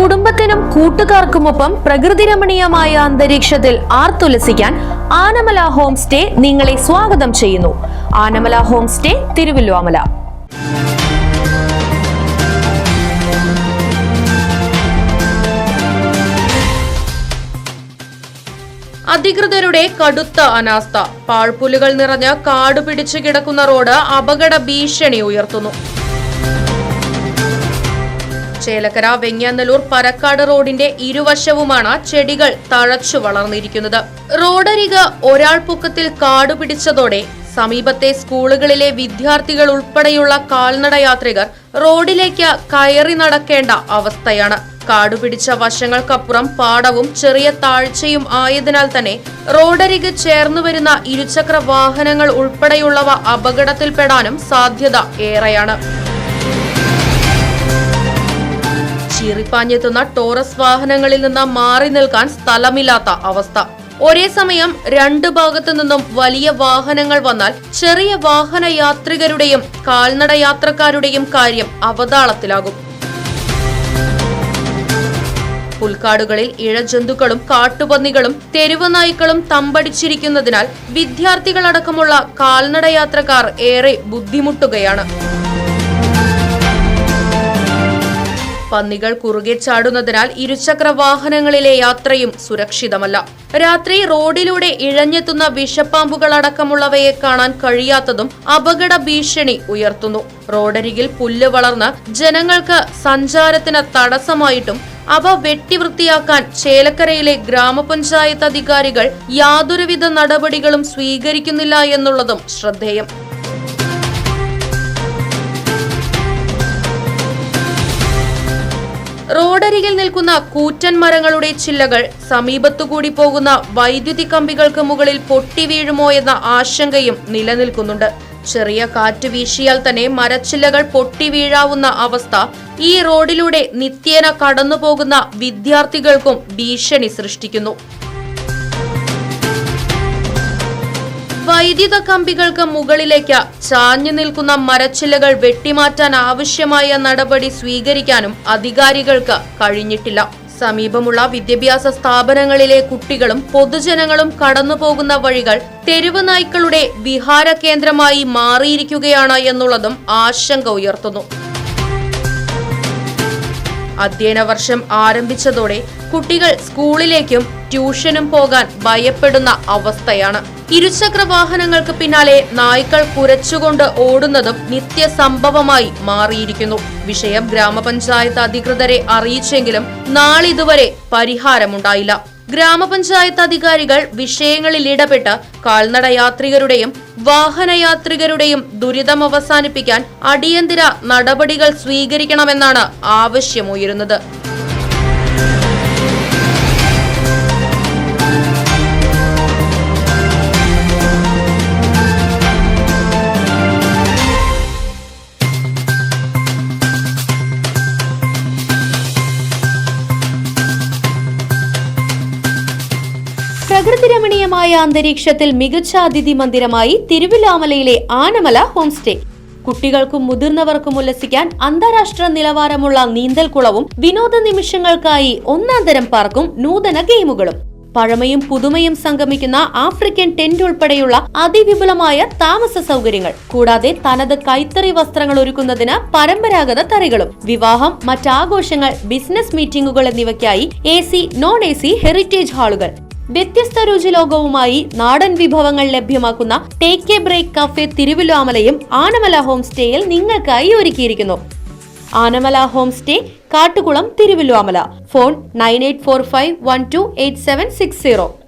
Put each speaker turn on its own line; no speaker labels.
കുടുംബത്തിനും കൂട്ടുകാർക്കുമൊപ്പം പ്രകൃതി രമണീയമായ അന്തരീക്ഷത്തിൽ ആർത്തുലസിക്കാൻ ആനമല ഹോം സ്റ്റേ നിങ്ങളെ സ്വാഗതം ചെയ്യുന്നു. Anamala home stay, Thiruvallomala. അധികൃതരുടെ കടുത്ത അനാസ്ഥ. പാഴ്പുല്ലുകൾ നിറഞ്ഞ കാട് പിടിച്ചു കിടക്കുന്ന റോഡ് അപകട ഭീഷണി ഉയർത്തുന്നു. ചേലക്കര വെങ്ങാനല്ലൂർ പരക്കാട് റോഡിന്റെ ഇരുവശവുമാണ് ചെടികൾ തഴച്ചു വളർന്നിരിക്കുന്നത്. റോഡരിക് ഒരാൾ പൊക്കത്തിൽ കാട് പിടിച്ചതോടെ സമീപത്തെ സ്കൂളുകളിലെ വിദ്യാർത്ഥികൾ ഉൾപ്പെടെയുള്ള കാൽനടയാത്രികർ റോഡിലേക്ക് കയറി നടക്കേണ്ട അവസ്ഥയാണ്. കാടുപിടിച്ച വശങ്ങൾക്കപ്പുറം പാടവും ചെറിയ താഴ്ചയും ആയതിനാൽ തന്നെ റോഡരിക് ചേർന്നു വരുന്ന ഇരുചക്ര വാഹനങ്ങൾ ഉൾപ്പെടെയുള്ളവ അപകടത്തിൽപ്പെടാനും സാധ്യത ഏറെയാണ്. ചീറിപ്പാഞ്ഞെത്തുന്ന ടോറസ് വാഹനങ്ങളിൽ നിന്ന് മാറി നിൽക്കാൻ സ്ഥലമില്ലാത്ത അവസ്ഥ. ഒരേ സമയം രണ്ട് ഭാഗത്തു നിന്നും വലിയ വാഹനങ്ങൾ വന്നാൽ ചെറിയ വാഹന യാത്രികരുടെയും കാൽനട യാത്രക്കാരുടെയും കാര്യം അവതാളത്തിലാകും. പുൽക്കാടുകളിൽ ഇഴജന്തുക്കളും കാട്ടുപന്നികളും തെരുവ് നായ്ക്കളും തമ്പടിച്ചിരിക്കുന്നതിനാൽ വിദ്യാർത്ഥികളടക്കമുള്ള കാൽനട യാത്രക്കാർ ഏറെ ബുദ്ധിമുട്ടുകയാണ്. പന്നികൾ കുറുകെ ചാടുന്നതിനാൽ ഇരുചക്ര വാഹനങ്ങളിലെ യാത്രയും സുരക്ഷിതമല്ല. രാത്രി റോഡിലൂടെ ഇഴഞ്ഞെത്തുന്ന വിഷപ്പാമ്പുകളടക്കമുള്ളവയെ കാണാൻ കഴിയാത്തതും അപകട ഭീഷണി ഉയർത്തുന്നു. റോഡരികിൽ പുല്ല് വളർന്ന് ജനങ്ങൾക്ക് സഞ്ചാരത്തിന് തടസ്സമായിട്ടും അവ വെട്ടിവൃത്തിയാക്കാൻ ചേലക്കരയിലെ ഗ്രാമപഞ്ചായത്ത് അധികാരികൾ യാതൊരുവിധ നടപടികളും സ്വീകരിക്കുന്നില്ല എന്നുള്ളതും ശ്രദ്ധേയം. റോഡരികിൽ നിൽക്കുന്ന കൂറ്റൻ മരങ്ങളുടെ ചില്ലകൾ സമീപത്തുകൂടി പോകുന്ന വൈദ്യുതി കമ്പികൾക്ക് മുകളിൽ പൊട്ടി വീഴുമോ എന്ന ആശങ്കയും നിലനിൽക്കുന്നുണ്ട്. ചെറിയ കാറ്റ് വീശിയാൽ തന്നെ മരച്ചില്ലകൾ പൊട്ടി വീഴാവുന്ന അവസ്ഥ ഈ റോഡിലൂടെ നിത്യേന കടന്നുപോകുന്ന വിദ്യാർത്ഥികൾക്കും ഭീഷണി സൃഷ്ടിക്കുന്നു. വൈദ്യുത കമ്പികൾക്ക് മുകളിലേക്ക് ചാഞ്ഞു നിൽക്കുന്ന മരച്ചില്ലകൾ വെട്ടിമാറ്റാൻ ആവശ്യമായ നടപടി സ്വീകരിക്കാനും അധികാരികൾക്ക് കഴിഞ്ഞിട്ടില്ല. സമീപമുള്ള വിദ്യാഭ്യാസ സ്ഥാപനങ്ങളിലെ കുട്ടികളും പൊതുജനങ്ങളും കടന്നുപോകുന്ന വഴികൾ തെരുവ് നായ്ക്കളുടെ വിഹാര കേന്ദ്രമായി മാറിയിരിക്കുകയാണ് എന്നുള്ളതും ആശങ്ക ഉയർത്തുന്നു. അധ്യയന വർഷം ആരംഭിച്ചതോടെ കുട്ടികൾ സ്കൂളിലേക്കും ട്യൂഷനും പോകാൻ ഭയപ്പെടുന്ന അവസ്ഥയാണ്. ഇരുചക്ര വാഹനങ്ങൾക്ക് പിന്നാലെ നായ്ക്കൾ കുരച്ചുകൊണ്ട് ഓടുന്നതും നിത്യസംഭവമായി മാറിയിരിക്കുന്നു. വിഷയം ഗ്രാമപഞ്ചായത്ത് അധികൃതരെ അറിയിച്ചെങ്കിലും നാളിതുവരെ പരിഹാരമുണ്ടായില്ല. ഗ്രാമപഞ്ചായത്ത് അധികാരികൾ വിഷയങ്ങളിൽ ഇടപെട്ട് കാൽനട യാത്രികരുടെയും വാഹനയാത്രികരുടെയും ദുരിതം അവസാനിപ്പിക്കാൻ അടിയന്തര നടപടികൾ സ്വീകരിക്കണമെന്നാണ് ആവശ്യമുയരുന്നത്. പ്രകൃതി രമണീയമായ അന്തരീക്ഷത്തിൽ മികച്ച അതിഥി മന്ദിരമായി തിരുവല്ലോമലയിലെ ആനമല ഹോം സ്റ്റേ. കുട്ടികൾക്കും മുതിർന്നവർക്കും ഉല്ലസിക്കാൻ അന്താരാഷ്ട്ര നിലവാരമുള്ള നീന്തൽക്കുളവും വിനോദ നിമിഷങ്ങൾക്കായി ഒന്നാന്തരം പാർക്കും നൂതന ഗെയിമുകളും പഴമയും പുതുമയും സംഗമിക്കുന്ന ആഫ്രിക്കൻ ടെന്റ് ഉൾപ്പെടെയുള്ള അതിവിപുലമായ താമസ സൗകര്യങ്ങൾ, കൂടാതെ തനത് കൈത്തറി വസ്ത്രങ്ങൾ ഒരുക്കുന്നതിന് പരമ്പരാഗത തറികളും, വിവാഹം, മറ്റാഘോഷങ്ങൾ, ബിസിനസ് മീറ്റിംഗുകൾ എന്നിവയ്ക്കായി AC, non-AC ഹെറിറ്റേജ് ഹാളുകൾ, വ്യത്യസ്ത രുചിലോകവുമായി നാടൻ വിഭവങ്ങൾ ലഭ്യമാക്കുന്ന ടേക്ക് എ ബ്രേക്ക് കഫേ തിരുവല്ലോമലയും ആനമല ഹോം സ്റ്റേയിൽ നിങ്ങൾക്കായി ഒരുക്കിയിരിക്കുന്നു. Anamala home stay, Kattukulam, Thiruvallomala. Phone 9845128760.